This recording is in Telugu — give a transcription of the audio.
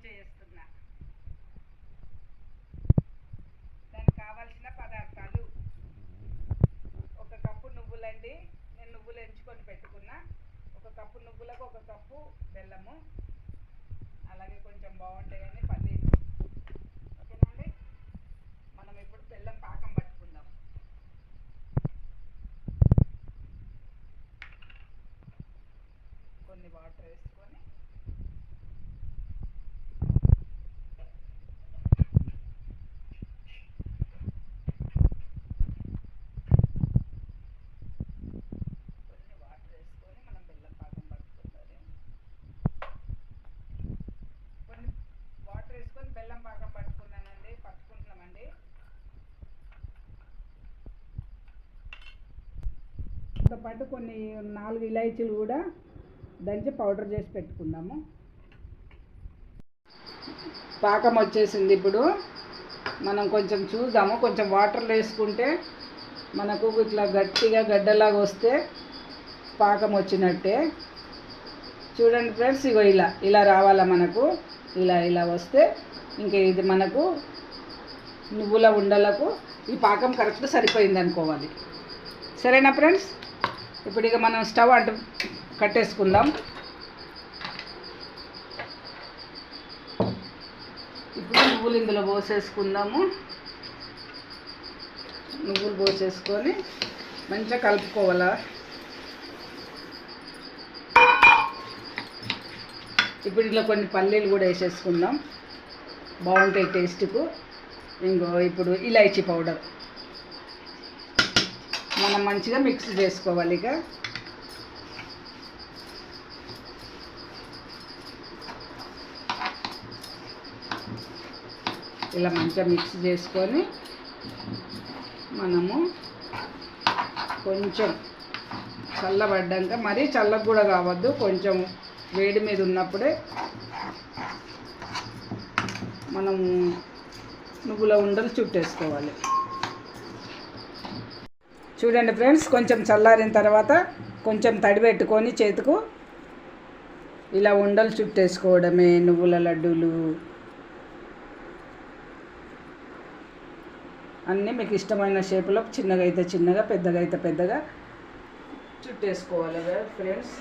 చేస్తున్నా. దానికి కావాల్సిన పదార్థాలు: 1 కప్పు నువ్వులండి, నేను నువ్వులు ఎంచుకొని పెట్టుకున్నా. 1 కప్పు నువ్వులకు 1 కప్పు బెల్లము, అలాగే కొంచెం బాగుంటాయని పల్లీలు. ఓకేనండి. మనం ఇప్పుడు బెల్లం పాకం పట్టుకుందాం. కొన్ని వాటర్ వేసుకొని మనం బెల్లం పాకం పట్టుకుందాం. కొన్ని వాటర్ వేసుకొని బెల్లం పాకం పట్టుకుంటున్నామండి. పాటు కొన్ని 4 ఇలాచీలు కూడా దంచి పౌడర్ చేసి పెట్టుకుందాము. పాకం వచ్చేసింది. ఇప్పుడు మనం కొంచెం చూద్దాము. కొంచెం వాటర్లో వేసుకుంటే మనకు ఇట్లా గట్టిగా గడ్డలాగా వస్తే పాకం వచ్చినట్టే. చూడండి ఫ్రెండ్స్, ఇగో ఇలా రావాలా మనకు. ఇలా వస్తే ఇంకా ఇది మనకు నువ్వుల ఉండలకు ఈ పాకం కరెక్ట్ సరిపోయింది అనుకోవాలి. సరేనా ఫ్రెండ్స్? ఇప్పుడు ఇక మనం స్టవ్ కట్టేసుకుందాం. ఇప్పుడు నువ్వులు ఇందులో పోసేసుకుందాము. నువ్వులు పోసేసుకొని మంచిగా కలుపుకోవాలా. ఇప్పుడు ఇలా కొన్ని పల్లీలు కూడా వేసేసుకుందాం, బాగుంటాయి టేస్ట్కు. ఇప్పుడు ఇలాచీ పౌడర్ మనం మంచిగా మిక్స్ చేసుకోవాలి. ఇక ఇలా మంచిగా మిక్స్ చేసుకొని మనము కొంచెం చల్లబడ్డాక, మరీ చల్లగా కూడా కావద్దు, కొంచెం వేడి మీద ఉన్నప్పుడే మనము నువ్వుల ఉండలు చుట్టేసుకోవాలి. చూడండి ఫ్రెండ్స్, కొంచెం చల్లారిన తర్వాత కొంచెం తడి పెట్టుకొని చేతుకు ఇలా ఉండలు చుట్టేసుకోవడమే. నువ్వుల లడ్డూలు అన్నీ మీకు ఇష్టమైన షేపులో చిన్నగా అయితే చిన్నగా, పెద్దగా అయితే పెద్దగా చుట్టేసుకోవాలి ఫ్రెండ్స్.